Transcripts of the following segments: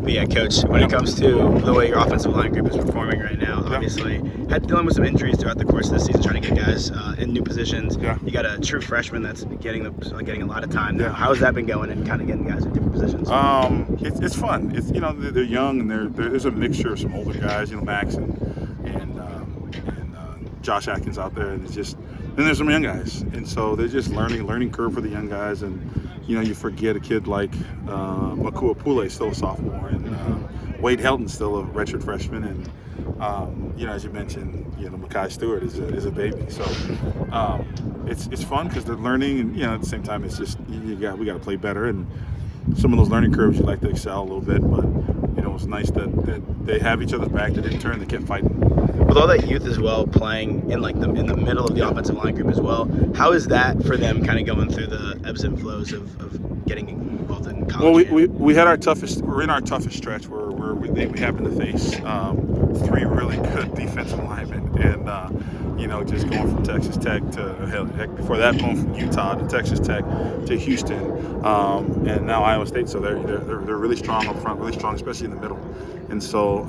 But yeah, Coach, when it comes to the way your offensive line group is performing right now, obviously had dealing with some injuries throughout the course of the season, trying to get guys in new positions. You got a true freshman that's getting a lot of time now. How has that been going and kind of getting guys in different positions? It's fun. It's they're young and there's a mixture of some older guys, Max and Josh Atkins out there, and then there's some young guys, and so they're just learning curve for the young guys, and you forget a kid like Makua Pule, still a sophomore, and Wade Helton's still a redshirt freshman, and as you mentioned, Makai Stewart is a baby. So it's fun because they're learning, and at the same time it's just we got to play better, and some of those learning curves you like to excel a little bit, but it's nice that they have each other's back. They didn't turn, they kept fighting. With all that youth as well, playing in in the middle of the offensive line group as well, how is that for them kind of going through the ebbs and flows of getting involved in college? Well, we're in our toughest stretch where we happen to face 3 really good defensive linemen, and just going from Texas Tech to heck, before that going from Utah to Texas Tech to Houston, and now Iowa State. So they're really strong up front, really strong, especially in the middle. And so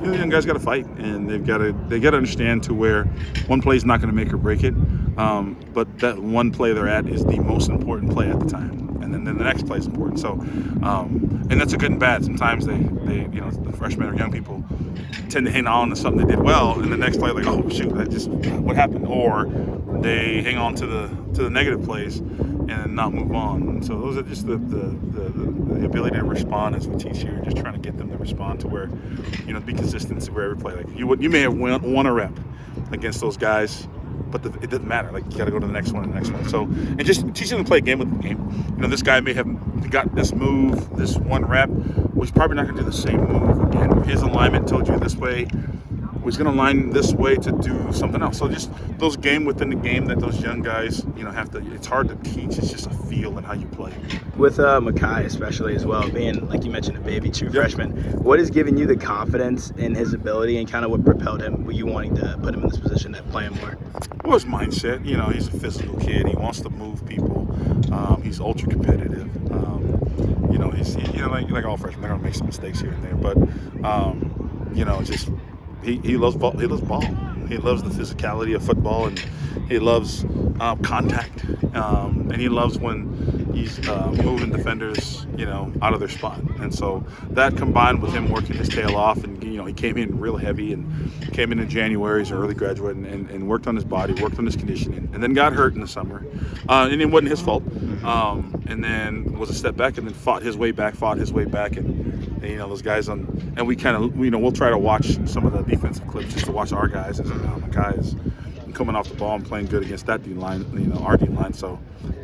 the young guys got to fight, and they got to understand to where one play is not going to make or break it, but that one play they're at is the most important play at the time, and then the next play is important. So and that's a good and bad. Sometimes they the freshmen or young people tend to hang on to something they did well, and the next play like, oh shoot, that just what happened, or they hang on to the negative plays and not move on. And so those are just the ability to respond as we teach here, just trying to get them to respond to where be consistent to where every play. Like you may have won a rep against those guys, but it doesn't matter. Like you got to go to the next one and the next one. So and just teaching them to play a game with the game. This guy may have got this move, this one rep, well, he's probably not going to do the same move again. His alignment told you this way. He's going to line this way to do something else. So just those game within the game that those young guys, have to. It's hard to teach. It's just a feel and how you play. With Makai especially as well, being like you mentioned, a baby true freshman. What is giving you the confidence in his ability, and kind of what propelled him, you wanting to put him in this position to play him more? Well, his mindset. He's a physical kid. He wants to move people. He's ultra competitive. He's like all freshmen, they're gonna make some mistakes here and there, but just. He loves ball. He loves ball. He loves the physicality of football, and he loves contact. And he loves when he's moving defenders, out of their spot. And so that combined with him working his tail off, and he came in real heavy, and came in January as an early graduate, and worked on his body, worked on his conditioning, and then got hurt in the summer, and it wasn't his fault. And then was a step back, and then fought his way back, and those guys and we kind of we'll try to watch some of the defensive clips just to watch our guys as the guys coming off the ball and playing good against that D line, our D line. So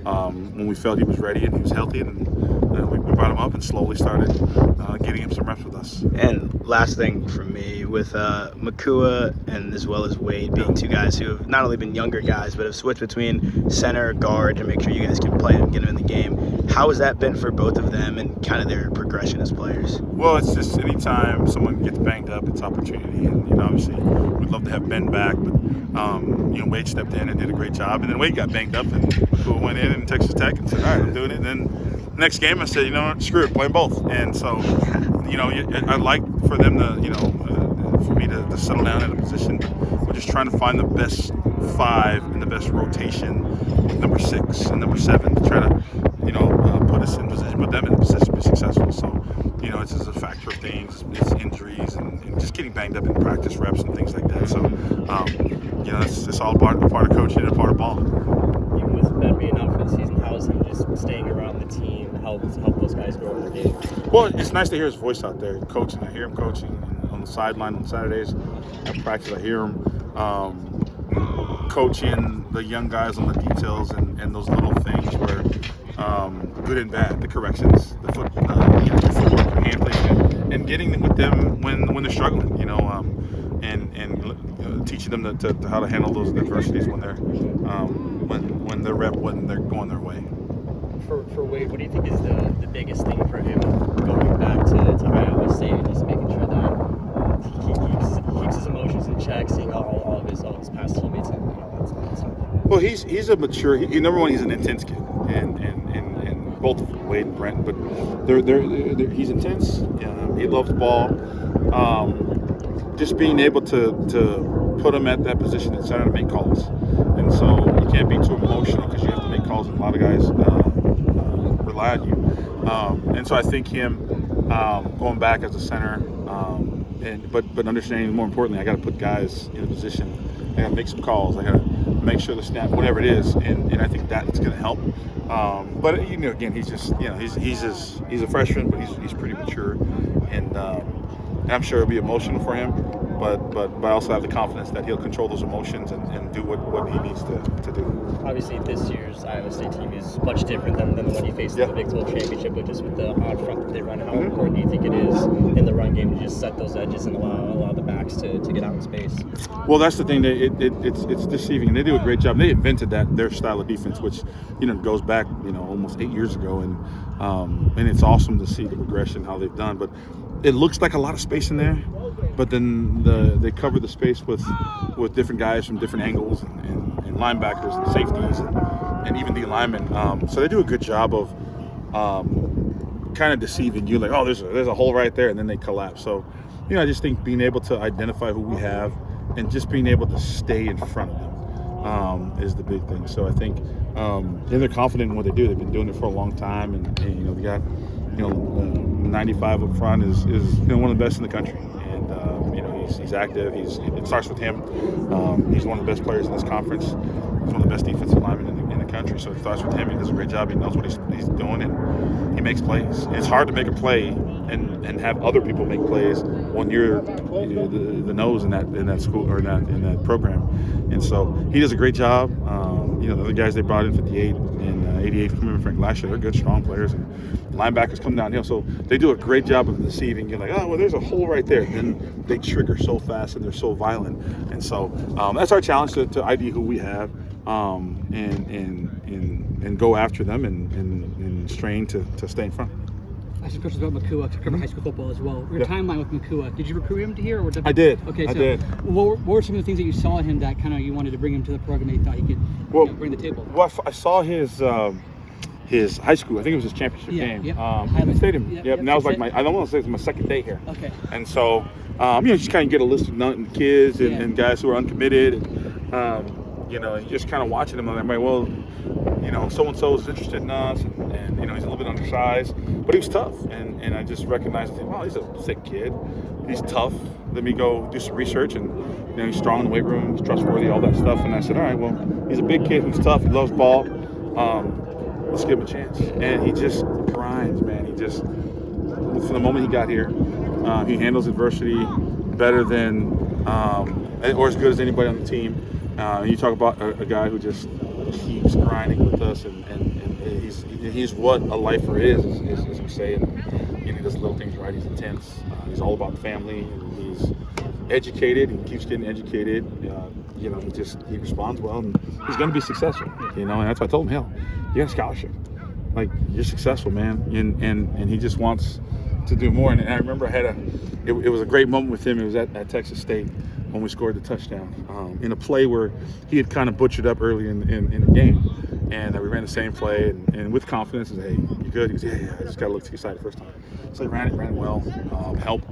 when we felt he was ready and he was healthy, and we brought him up and slowly started getting him some reps with us. And last thing for me, with Makua and as well as Wade being 2 guys who have not only been younger guys but have switched between center, guard to make sure you guys can play and get them in the game. How has that been for both of them and kind of their progression as players? Well, it's just anytime someone gets banged up, it's opportunity, and obviously we'd love to have Ben back, but Wade stepped in and did a great job, and then Wade got banged up, and Makua went in Texas Tech and said, all right, I'm doing it. And then the next game I said, what, screw it, play them both. And so I'd like for them to for me to settle down in a position. We're just trying to find the best 5 and the best rotation with number 6 and number 7 to try to put us in position, put them in a position to be successful. So it's just a factor of things. It's injuries and just getting banged up in practice reps and things like that. So it's all part of coaching and a part of ball. Even with Ben being out for the season, how is he just staying around the team help those guys grow in their game? Well, it's nice to hear his voice out there coaching. I hear him coaching on the sideline on Saturdays. At practice, I hear him coaching the young guys on the details and those little things where good and bad, the corrections, the footwork, hand placement, and getting with them when they're struggling, and teaching them to how to handle those adversities when they're when they're going their way. For Wade, what do you think is the biggest thing for him going back to Iowa State and just making sure that he keeps his emotions in check, seeing all of his past teammates and all that stuff? Well, he's a mature. Number one, he's an intense kid, and both of them, Wade and Brent. But he's intense. He He loves the ball. Just being able to put him at that position at center to make calls. And so you can't be too emotional because you have to make calls, and a lot of guys rely on you. And so I think him going back as a center, but understanding more importantly, I got to put guys in a position. I got to make some calls. I got to make sure the snap, whatever it is, and I think that's going to help. But again, he's just he's a freshman, but he's pretty mature, and I'm sure it'll be emotional for him. But I also have the confidence that he'll control those emotions and do what he needs to do. Obviously, this year's Iowa State team is much different than the one you faced in the Big 12 championship, but just with the odd front that they run, how important do you think it is in the run game to just set those edges and allow the backs to get out in space? Well, that's the thing. It's deceiving, and they do a great job. They invented their style of defense, which goes back almost 8 years ago, and it's awesome to see the progression how they've done. But it looks like a lot of space in there, but then they cover the space with different guys from different angles and linebackers and safeties and even the linemen. So they do a good job of kind of deceiving you, like, oh, there's a hole right there, and then they collapse. So I just think being able to identify who we have and just being able to stay in front of them is the big thing. So I think they're confident in what they do. They've been doing it for a long time, and they got 95 up front is one of the best in the country, and he's active. It starts with him. He's one of the best players in this conference. He's one of the best defensive linemen in the country. So it starts with him. He does a great job. He knows what he's doing, and he makes plays. It's hard to make a play and have other people make plays when you're the nose in that school or in that program. And so he does a great job. The other guys they brought in 58 and 88 from Frank last year, they're good, strong players, and linebackers come downhill. So they do a great job of deceiving. You're like, oh, well, there's a hole right there. And they trigger so fast and they're so violent. And so that's our challenge to ID who we have and go after them and strain to stay in front. I have questions about Makua to cover high school football as well. Your timeline with Makua, did you recruit him to here? Or I did. Okay, I did. What were some of the things that you saw in him that kind of you wanted to bring him to the program that you thought he could bring to the table? Well, I saw his high school. I think it was his championship game. In the stadium. Yep. And that was like I don't want to say it's my second day here. Okay. And so, just kind of get a list of kids and guys who are uncommitted. And, and just kind of watching him. I'm like, well, so-and-so is interested in us, and he's a little bit undersized, but he was tough. And I just recognized, wow, he's a sick kid. He's tough. Let me go do some research, and he's strong in the weight room, he's trustworthy, all that stuff. And I said, all right, well, he's a big kid, he's tough, he loves ball. Let's give him a chance. And he just grinds, man. He just, from the moment he got here, he handles adversity better than, or as good as anybody on the team. You talk about a guy who just keeps grinding with us, and he's what a lifer is, as we say. And he does little things right. He's intense. He's all about family. And he's educated. He keeps getting educated. He responds well, and he's going to be successful. And that's why I told him, hell, you got a scholarship. Like, you're successful, man. And he just wants to do more. And I remember it was a great moment with him. It was at Texas State when we scored the touchdown in a play where he had kind of butchered up early in the game. And we ran the same play, and with confidence, I said, hey, you good? He goes, yeah, I just got to look to your side the first time. So he ran it well, helped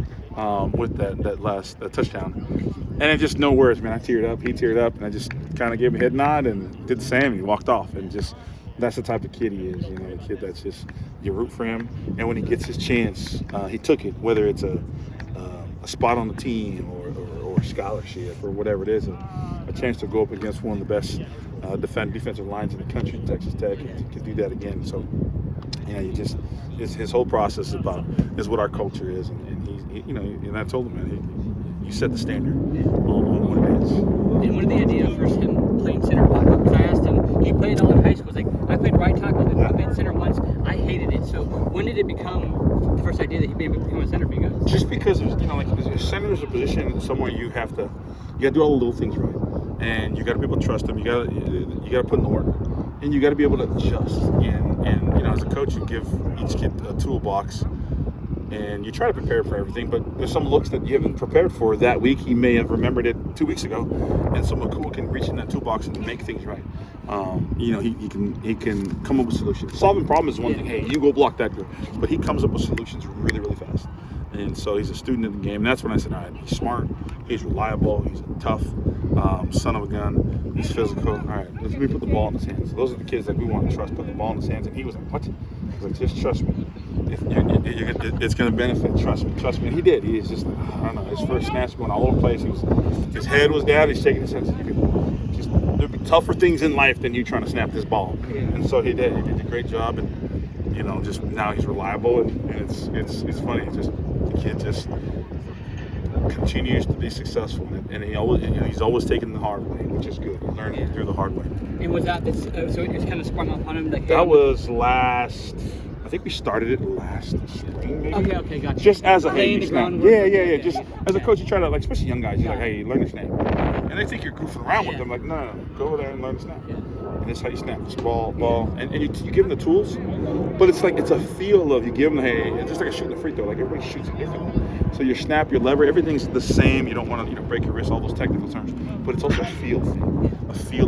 with that touchdown. And it just no words, man. I teared up, he teared up, and I just kind of gave him a head nod and did the same, and he walked off. And just, that's the type of kid he is, a kid that's just, you root for him. And when he gets his chance, he took it, whether it's a spot on the team or scholarship or whatever it is, a chance to go up against one of the best defensive lines in the country, Texas Tech, and to do that again. So, his whole process is what our culture is, and he and I told him, man, you set the standard on what it is. And what did the idea first him playing center pop up? Because I asked him, he played all in high school. It's like, I played right tackle, then I played center once. I hated it. So when did it become the first idea that he became a center for you guys? Just because center is a position somewhere you got to do all the little things right, and you got to be able to trust them. You got to put in the work, and you got to be able to adjust. And as a coach, you give each kid a toolbox, and you try to prepare for everything. But there's some looks that you haven't prepared for that week. He may have remembered it 2 weeks ago, and someone cool can reach in that toolbox and make things right. He can come up with solutions. Solving problems is one thing. Hey, you go block that girl, but he comes up with solutions really, really fast. And so he's a student of the game. And that's when I said, all right, he's smart, he's reliable, he's a tough son of a gun, he's physical. All right, let me put the ball in his hands. So those are the kids that we want to trust, put the ball in his hands. And he was like, what? I was like, just trust me. It's going to benefit. Trust me. And he did. He was just like, I don't know. His first snaps going all over the place. His head was down. He's shaking his head. There'd be tougher things in life than you trying to snap this ball. And so he did. He did a great job. And just now he's reliable. And it's funny. The kid just continues to be successful. And he's always taking the hard way, which is good. Learning through the hard way. And was that this? So it just kind of sprung up on him. Like, that was last. I think we started it last spring, maybe. Okay, gotcha. Just as a Laying hey, the snap. groundwork. Yeah. Just as a coach, you try to, like, especially young guys, you're like, hey, learn to snap. And they think you're goofing around with them. Like, no, go over there and learn to snap. And this is how you snap. This ball. And you give them the tools, but it's like, it's a feel of, you give them, hey, it's just like a shooting a free throw. Like, everybody shoots it differently. So your snap, your lever, everything's the same. You don't want to, break your wrist, all those technical terms. But it's also a feel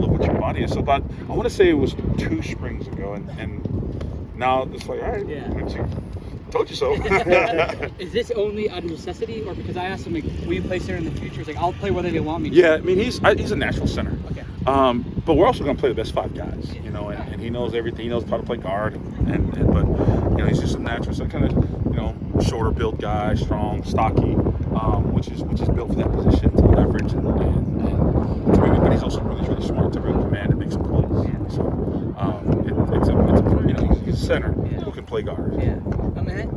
of what your body is. So about, I want to say it was 2 springs ago, and now it's like, all right, told you so. Is this only out of necessity, or because I asked him, like, will you play center in the future? He's like, I'll play whether they want me to. Yeah, I mean, he's a natural center. Okay. But we're also going to play the best 5 guys, and he knows everything. He knows how to play guard, but he's just a natural, so kind of, shorter built guy, strong, stocky, which is built for that position to leverage and to really, but he's also really smart to really command and make some plays. So he's a center who can play guard. Yeah.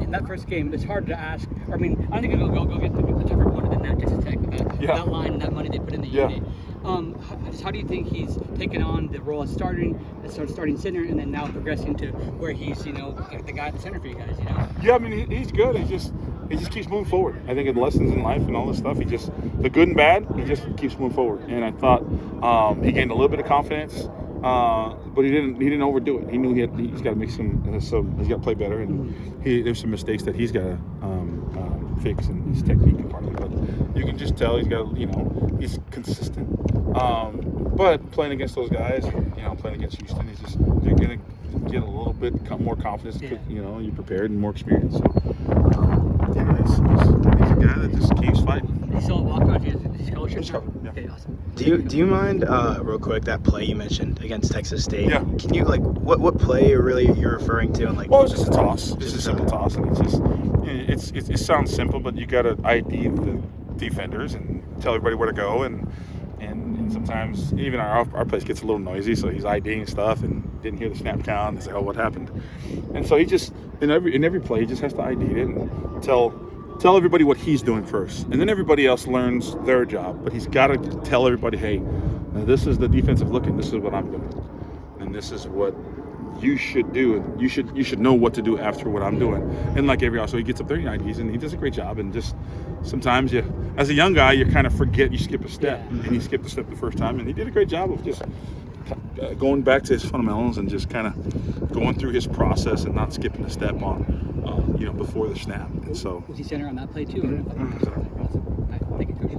In that first game, it's hard to ask. I mean, I think it'll go get the tougher opponent than that Texas Tech with that line and that money they put in the unit. How do you think he's taken on the role as starting center, and then now progressing to where he's the guy at the center for you guys? Yeah, I mean, he's good. He just keeps moving forward. I think in lessons in life and all this stuff, the good and bad, he just keeps moving forward. And I thought he gained a little bit of confidence, but he didn't overdo it. He knew he's got to make he's got to play better, and there's some mistakes that he's got to fix in his technique and part of it. But you can just tell he's consistent. But playing against those guys, playing against Houston, you're gonna get a little bit more confidence. You're prepared and more experience. So, he's a guy that just keeps fighting. He's still a walk-on. He's scholarship. Yeah. Okay, awesome. Do you mind real quick that play you mentioned against Texas State? Yeah. Can you what play you're referring to, and Well, it's just a toss, just a simple toss, and it sounds simple, but you got to ID the defenders and tell everybody where to go, and sometimes even our place gets a little noisy, so he's IDing stuff and didn't hear the snap count. He's like, oh, what happened? And so he just in every play he just has to ID it and tell everybody what he's doing first, and then everybody else learns their job. But he's got to tell everybody, hey, this is the defensive look, and this is what I'm doing, and this is what you should do, and you should know what to do after what I'm doing. And like every so he gets up there, he IDs, and he does a great job. And just sometimes as a young guy, you kind of forget, you skip a step, and he skipped a step the first time, and he did a great job of just going back to his fundamentals and just kind of going through his process and not skipping a step on before the snap. And so was he center on that play too?